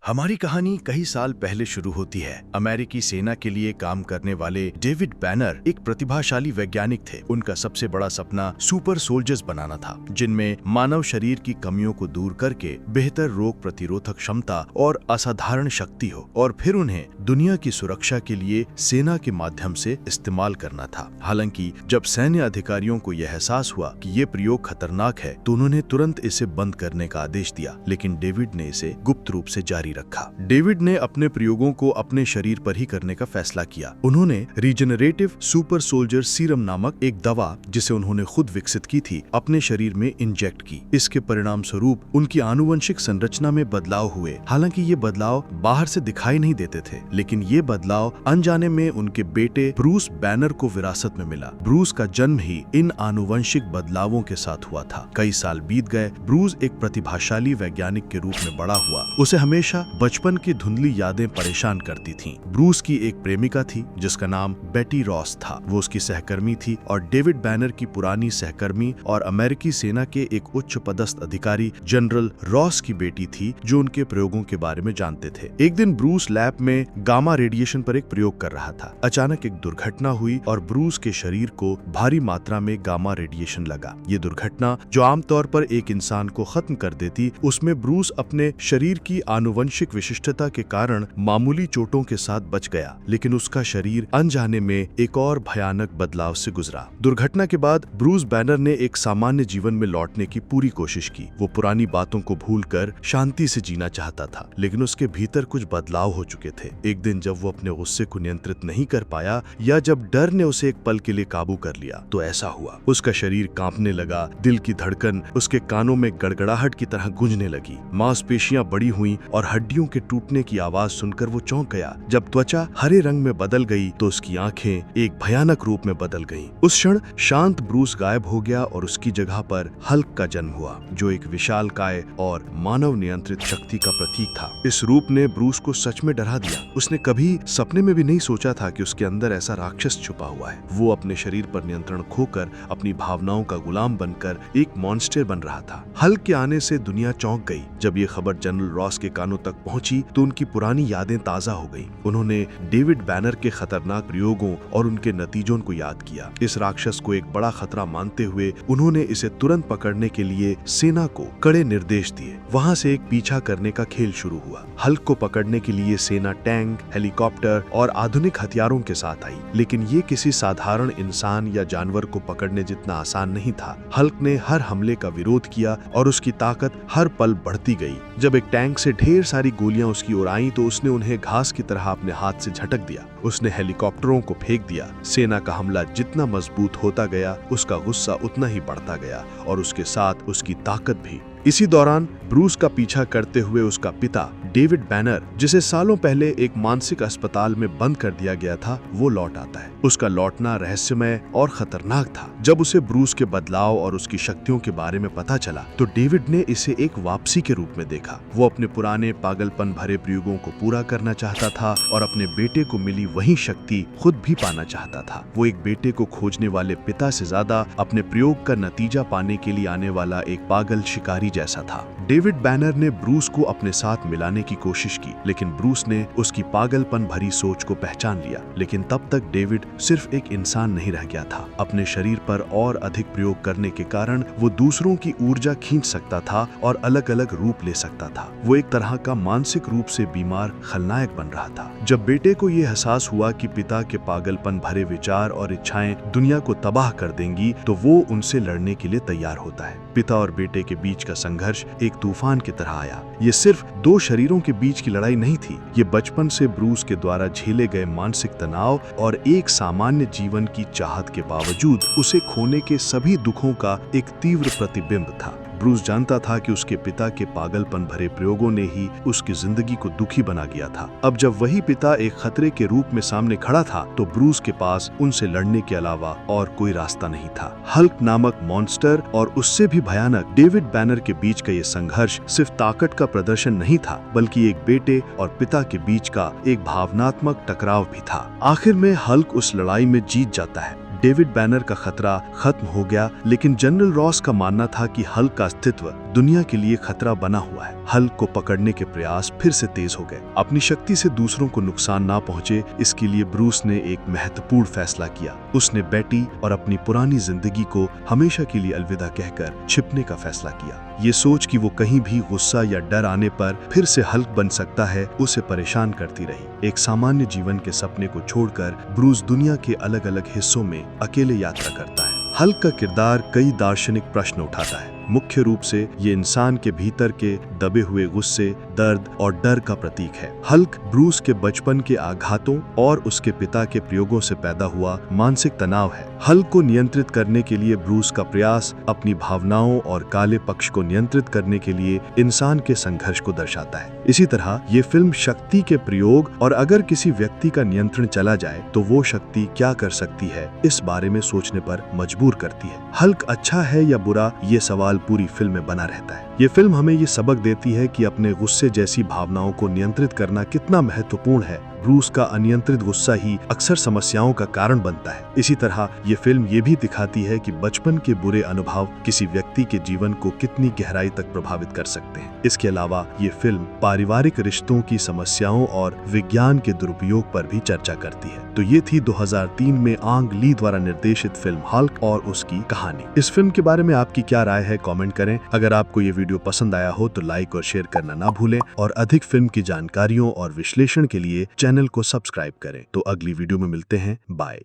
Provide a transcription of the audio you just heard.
हमारी कहानी कई साल पहले शुरू होती है। अमेरिकी सेना के लिए काम करने वाले डेविड बैनर एक प्रतिभाशाली वैज्ञानिक थे। उनका सबसे बड़ा सपना सुपर सोल्जर्स बनाना था, जिनमें मानव शरीर की कमियों को दूर करके बेहतर रोग प्रतिरोधक क्षमता और असाधारण शक्ति हो, और फिर उन्हें दुनिया की सुरक्षा के लिए सेना के माध्यम से इस्तेमाल करना था। हालांकि जब सैन्य अधिकारियों को यह एहसास हुआ कि ये प्रयोग खतरनाक है, तो उन्होंने तुरंत इसे बंद करने का आदेश दिया, लेकिन डेविड ने इसे गुप्त रूप से जारी रखा। डेविड ने अपने प्रयोगों को अपने शरीर पर ही करने का फैसला किया। उन्होंने रीजनरेटिव सुपर सोल्जर सीरम नामक एक दवा, जिसे उन्होंने खुद विकसित की थी, अपने शरीर में इंजेक्ट की। इसके परिणाम स्वरूप उनकी आनुवंशिक संरचना में बदलाव हुए। हालांकि ये बदलाव बाहर से दिखाई नहीं देते थे, लेकिन ये बदलाव अनजाने में उनके बेटे ब्रूस बैनर को विरासत में मिला। ब्रूस का जन्म ही इन आनुवंशिक बदलावों के साथ हुआ था। कई साल बीत गए। ब्रूस एक प्रतिभाशाली वैज्ञानिक के रूप में बड़ा हुआ। उसे हमेशा बचपन की धुंधली यादें परेशान करती थीं। ब्रूस की एक प्रेमिका थी जिसका नाम बेटी रॉस था। वो उसकी सहकर्मी थी और डेविड बैनर की पुरानी सहकर्मी और अमेरिकी सेना के एक उच्च पदस्थ अधिकारी जनरल रॉस की बेटी थी, जो उनके प्रयोगों के बारे में जानते थे। एक दिन ब्रूस लैब में गामा रेडिएशन पर एक प्रयोग कर रहा था। अचानक एक दुर्घटना हुई और ब्रूस के शरीर को भारी मात्रा में गामा रेडिएशन लगा। ये दुर्घटना, जो आमतौर पर एक इंसान को खत्म कर देती, उसमें ब्रूस अपने शरीर की आनुवंशिक विशिष्टता के कारण मामूली चोटों के साथ बच गया, लेकिन उसका शरीर अनजाने में एक और भयानक बदलाव से गुजरा। दुर्घटना के बाद ब्रूस बैनर ने एक सामान्य जीवन में लौटने की पूरी कोशिश की। वो पुरानी बातों को भूलकर शांति से जीना चाहता था, लेकिन उसके भीतर कुछ बदलाव हो चुके थे। एक दिन जब वो अपने गुस्से को नियंत्रित नहीं कर पाया, या जब डर ने उसे एक पल के लिए काबू कर लिया, तो ऐसा हुआ। उसका शरीर कांपने लगा, दिल की धड़कन उसके कानों में गड़गड़ाहट की तरह गूंजने लगी, मांसपेशियां बड़ी हुई और हड्डियों के टूटने की आवाज सुनकर वो चौंक गया। जब त्वचा हरे रंग में बदल गई तो उसकी आंखें एक भयानक रूप में बदल गईं। उस क्षण शांत ब्रूस गायब हो गया और उसकी जगह पर हल्क का जन्म हुआ, जो एक विशालकाय और मानव नियंत्रित शक्ति का प्रतीक था। इस रूप ने ब्रूस को सच में डरा दिया। उसने कभी सपने में भी नहीं सोचा था कि उसके अंदर ऐसा राक्षस छुपा हुआ है। वो अपने शरीर पर नियंत्रण खोकर अपनी भावनाओं का गुलाम बनकर एक मॉन्स्टर बन रहा था। हल्क के आने से दुनिया चौंक गई। जब ये खबर जनरल रॉस के कानों तक पहुंची तो उनकी पुरानी यादें ताजा हो गईं। उन्होंने डेविड बैनर के खतरनाक प्रयोगों और उनके नतीजों को याद किया। इस राक्षस को एक बड़ा खतरा मानते हुए उन्होंने इसे तुरंत पकड़ने के लिए सेना को कड़े निर्देश दिए। वहां से एक पीछा करने का खेल शुरू हुआ। हल्क को पकड़ने के लिए सेना टैंक, हेलीकॉप्टर और आधुनिक हथियारों के साथ आई, लेकिन ये किसी साधारण इंसान या जानवर को पकड़ने जितना आसान नहीं था। हल्क ने हर हमले का विरोध किया और उसकी ताकत हर पल बढ़ती गई। जब एक टैंक से ढेर सारी गोलियां उसकी ओर आईं तो उसने उन्हें घास की तरह अपने हाथ से झटक दिया। उसने हेलीकॉप्टरों को फेंक दिया। सेना का हमला जितना मजबूत होता गया, उसका गुस्सा उतना ही बढ़ता गया और उसके साथ उसकी ताकत भी। इसी दौरान ब्रूस का पीछा करते हुए उसका पिता डेविड बैनर, जिसे सालों पहले एक मानसिक अस्पताल में बंद कर दिया गया था, वो लौट आता है। उसका लौटना रहस्यमय और खतरनाक था। जब उसे ब्रूस के बदलाव और उसकी शक्तियों के बारे में पता चला तो डेविड ने इसे एक वापसी के रूप में देखा। वो अपने पुराने पागलपन भरे प्रयोगों को पूरा करना चाहता था और अपने बेटे को मिली वही शक्ति खुद भी पाना चाहता था। वो एक बेटे को खोजने वाले पिता से ज्यादा अपने प्रयोग का नतीजा पाने के लिए आने वाला एक पागल शिकारी जैसा था। डेविड बैनर ने ब्रूस को अपने साथ मिलाने की कोशिश की, लेकिन ब्रूस ने उसकी पागलपन भरी सोच को पहचान लिया। लेकिन तब तक डेविड सिर्फ एक इंसान नहीं रह गया था। अपने शरीर पर और अधिक प्रयोग करने के कारण वो दूसरों की ऊर्जा खींच सकता था और अलग अलग रूप ले सकता था। वो एक तरह का मानसिक रूप से बीमार खलनायक बन रहा था। जब बेटे को ये एहसास हुआ कि पिता के पागलपन भरे विचार और इच्छाएं दुनिया को तबाह कर देंगी, तो वो उनसे लड़ने के लिए तैयार होता है। पिता और बेटे के बीच का संघर्ष एक तूफान की तरह आया। ये सिर्फ दो शरीरों के बीच की लड़ाई नहीं थी। ये बचपन से ब्रूस के द्वारा झेले गए मानसिक तनाव और एक सामान्य जीवन की चाहत के बावजूद उसे खोने के सभी दुखों का एक तीव्र प्रतिबिंब था। ब्रूस जानता था कि उसके पिता के पागलपन भरे प्रयोगों ने ही उसकी जिंदगी को दुखी बना दिया था। अब जब वही पिता एक खतरे के रूप में सामने खड़ा था, तो ब्रूस के पास उनसे लड़ने के अलावा और कोई रास्ता नहीं था। हल्क नामक मॉन्स्टर और उससे भी भयानक डेविड बैनर के बीच का ये संघर्ष सिर्फ ताकत का प्रदर्शन नहीं था, बल्कि एक बेटे और पिता के बीच का एक भावनात्मक टकराव भी था। आखिर में हल्क उस लड़ाई में जीत जाता है। डेविड बैनर का खतरा खत्म हो गया, लेकिन जनरल रॉस का मानना था कि हल्क का अस्तित्व दुनिया के लिए खतरा बना हुआ है। हल्क को पकड़ने के प्रयास फिर से तेज हो गए। अपनी शक्ति से दूसरों को नुकसान ना पहुंचे, इसके लिए ब्रूस ने एक महत्वपूर्ण फैसला किया। उसने बेटी और अपनी पुरानी जिंदगी को हमेशा के लिए अलविदा कहकर छिपने का फैसला किया। ये सोच कि वो कहीं भी गुस्सा या डर आने पर फिर से हल्क बन सकता है, उसे परेशान करती रही। एक सामान्य जीवन के सपने को छोड़कर ब्रूस दुनिया के अलग अलग हिस्सों में अकेले यात्रा करता है। हल्क का किरदार कई दार्शनिक प्रश्न उठाता है। मुख्य रूप से ये इंसान के भीतर के दबे हुए गुस्से, दर्द और डर का प्रतीक है। हल्क ब्रूस के बचपन के आघातों और उसके पिता के प्रयोगों से पैदा हुआ मानसिक तनाव है। हल्क को नियंत्रित करने के लिए ब्रूस का प्रयास अपनी भावनाओं और काले पक्ष को नियंत्रित करने के लिए इंसान के संघर्ष को दर्शाता है। इसी तरह ये फिल्म शक्ति के प्रयोग और अगर किसी व्यक्ति का नियंत्रण चला जाए तो वो शक्ति क्या कर सकती है, इस बारे में सोचने पर मजबूर करती है। हल्क अच्छा है या बुरा, ये सवाल पूरी फिल्म में बना रहता है। ये फिल्म हमें ये सबक देती है कि अपने गुस्से जैसी भावनाओं को नियंत्रित करना कितना महत्वपूर्ण है। ब्रूस का अनियंत्रित गुस्सा ही अक्सर समस्याओं का कारण बनता है। इसी तरह ये फिल्म ये भी दिखाती है कि बचपन के बुरे अनुभव किसी व्यक्ति के जीवन को कितनी गहराई तक प्रभावित कर सकते हैं। इसके अलावा ये फिल्म पारिवारिक रिश्तों की समस्याओं और विज्ञान के दुरुपयोग पर भी चर्चा करती है। तो ये थी 2003 में आंग ली द्वारा निर्देशित फिल्म हल्क और उसकी कहानी। इस फिल्म के बारे में आपकी क्या राय है, कमेंट करें। अगर आपको ये वीडियो पसंद आया हो तो लाइक और शेयर करना ना भूलें और अधिक फिल्म की जानकारियों और विश्लेषण के लिए चैनल को सब्सक्राइब करें। तो अगली वीडियो में मिलते हैं। बाय।